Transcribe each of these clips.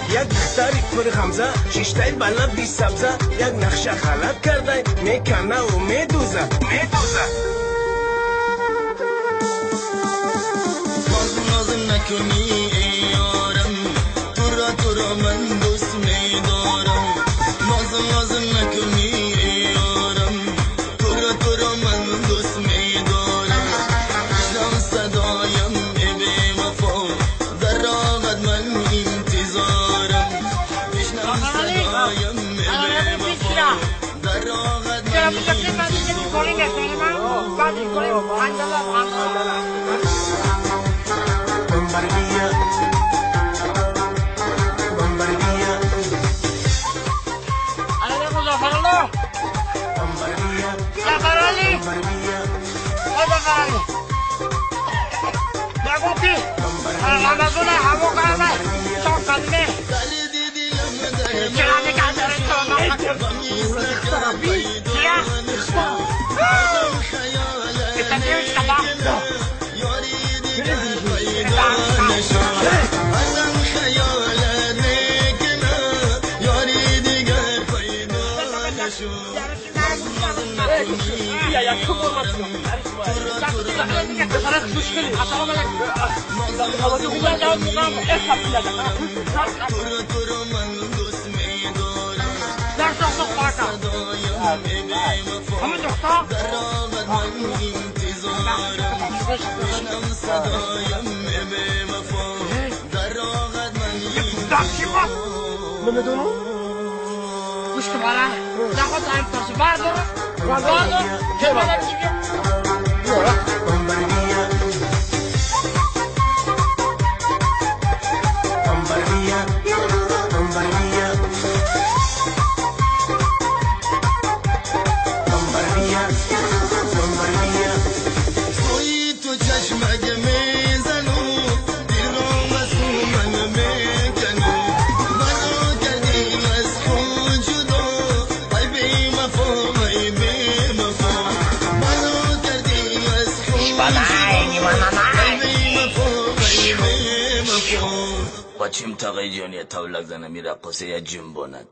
یک دختری پر خمزه شیشتای بالا بی سبزه یک نقشه غلط کرده میکنه و میدوزه ناز نکنی ای یارم تو را من دوست میدارم ناز نکنی ای یارم تو را من دوست میدارم بشنو صدایم ای بی وفا در راهت من انتظارم بشنو صدایم ای بی وفا در راهت من گوش که بارا نخواد این پاسو بردار که بارا بچیم تاقی جونی تولک زنه میره قصه یا جنباند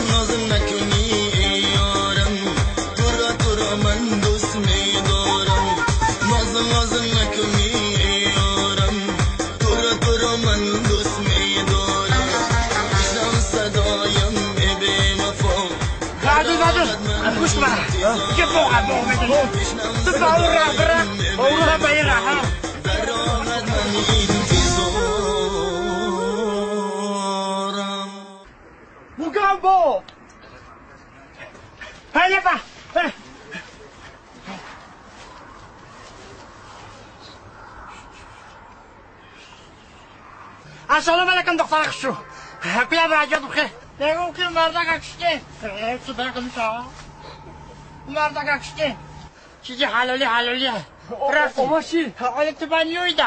ناز نکنی ای یارم تو را من دوست میدارم ناز نکنی ای یارم تو را من دوست میدارم بشنو صدایم ای بی وفا گوش بارا که فوقا میدونی تو باورا باید در راحت من انتظارم Mugambo! Hadi bak! Assalamu alaikum doktor Aksu. Kuya beraja tukhe. Ego ki marda kakşte. Süper konuşa. Marda kakşte. Sizi halali. Bırak. O başı. Alet tıbanıyordu.